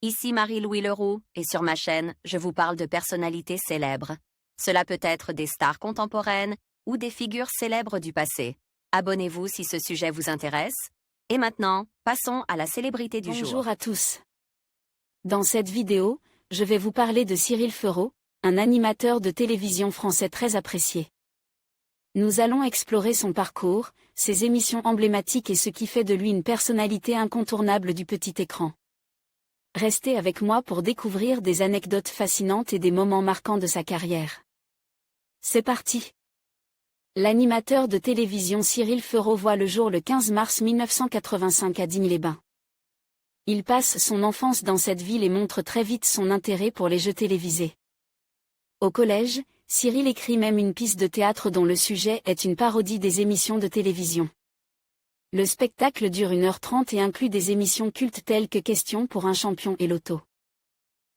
Ici Marie-Louis Leroux, et sur ma chaîne, je vous parle de personnalités célèbres. Cela peut être des stars contemporaines ou des figures célèbres du passé. Abonnez-vous si ce sujet vous intéresse. Et maintenant, passons à la célébrité du jour. Bonjour à tous. Dans cette vidéo, je vais vous parler de Cyril Fereau, un animateur de télévision français très apprécié. Nous allons explorer son parcours, ses émissions emblématiques et ce qui fait de lui une personnalité incontournable du petit écran. Restez avec moi pour découvrir des anecdotes fascinantes et des moments marquants de sa carrière. C'est parti! L'animateur de télévision Cyril Fereau voit le jour le 15 mars 1985 à Digne-les-Bains. Il passe son enfance dans cette ville et montre très vite son intérêt pour les jeux télévisés. Au collège, Cyril écrit même une pièce de théâtre dont le sujet est une parodie des émissions de télévision. Le spectacle dure 1h30 et inclut des émissions cultes telles que Questions pour un champion et Loto.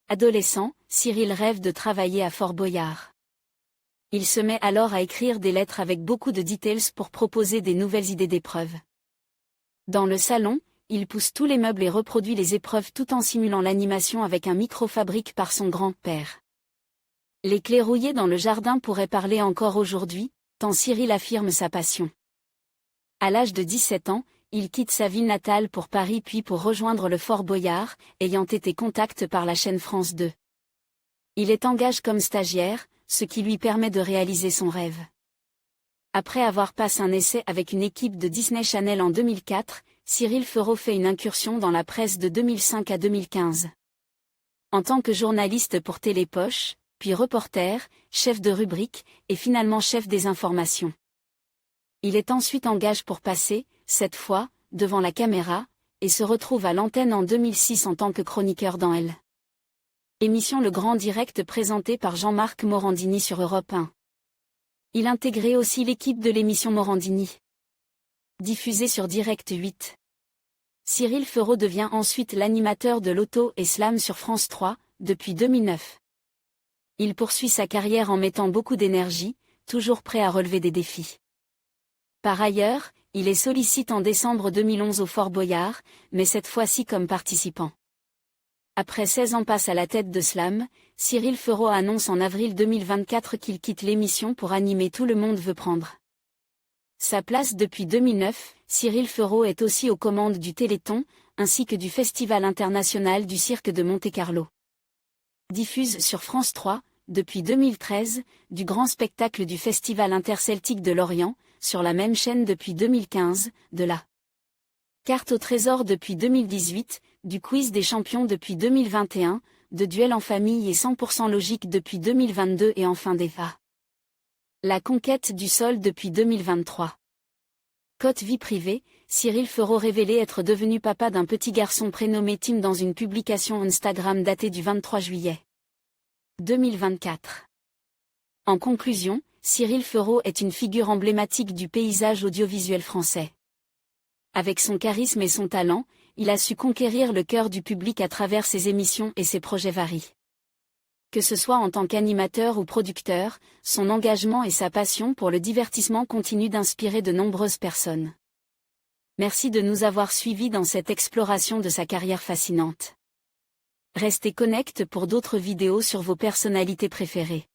Adolescent, Cyril rêve de travailler à Fort Boyard. Il se met alors à écrire des lettres avec beaucoup de details pour proposer des nouvelles idées d'épreuves. Dans le salon, il pousse tous les meubles et reproduit les épreuves tout en simulant l'animation avec un micro fabriqué par son grand-père. Les clés rouillées dans le jardin pourraient parler encore aujourd'hui, tant Cyril affirme sa passion. À l'âge de 17 ans, il quitte sa ville natale pour Paris puis pour rejoindre le Fort Boyard, ayant été contacté par la chaîne France 2. Il est engagé comme stagiaire, ce qui lui permet de réaliser son rêve. Après avoir passé un essai avec une équipe de Disney Channel en 2004, Cyril Fereau fait une incursion dans la presse de 2005 à 2015. En tant que journaliste pour Télépoche, puis reporter, chef de rubrique, et finalement chef des informations. Il est ensuite engagé pour passer, cette fois, devant la caméra, et se retrouve à l'antenne en 2006 en tant que chroniqueur dans Elle. Émission Le Grand Direct présentée par Jean-Marc Morandini sur Europe 1. Il intégrait aussi l'équipe de l'émission Morandini. Diffusée sur Direct 8. Cyril Fereau devient ensuite l'animateur de Loto et Slam sur France 3, depuis 2009. Il poursuit sa carrière en mettant beaucoup d'énergie, toujours prêt à relever des défis. Par ailleurs, il est sollicité en décembre 2011 au Fort Boyard, mais cette fois-ci comme participant. Après 16 ans passe à la tête de Slam, Cyril Fereau annonce en avril 2024 qu'il quitte l'émission pour animer Tout le monde veut prendre sa place depuis 2009. Cyril Fereau est aussi aux commandes du Téléthon, ainsi que du Festival international du cirque de Monte-Carlo. Diffuse sur France 3, depuis 2013, du grand spectacle du Festival interceltique de Lorient, sur la même chaîne depuis 2015, de la carte au trésor depuis 2018, du quiz des champions depuis 2021, de duel en famille et 100% logique depuis 2022 et enfin d'Eva. La conquête du sol depuis 2023. Côté vie privée, Cyril Fereau révélé être devenu papa d'un petit garçon prénommé Tim dans une publication Instagram datée du 23 juillet 2024. En conclusion, Cyril Fereau est une figure emblématique du paysage audiovisuel français. Avec son charisme et son talent, il a su conquérir le cœur du public à travers ses émissions et ses projets variés. Que ce soit en tant qu'animateur ou producteur, son engagement et sa passion pour le divertissement continuent d'inspirer de nombreuses personnes. Merci de nous avoir suivis dans cette exploration de sa carrière fascinante. Restez connectés pour d'autres vidéos sur vos personnalités préférées.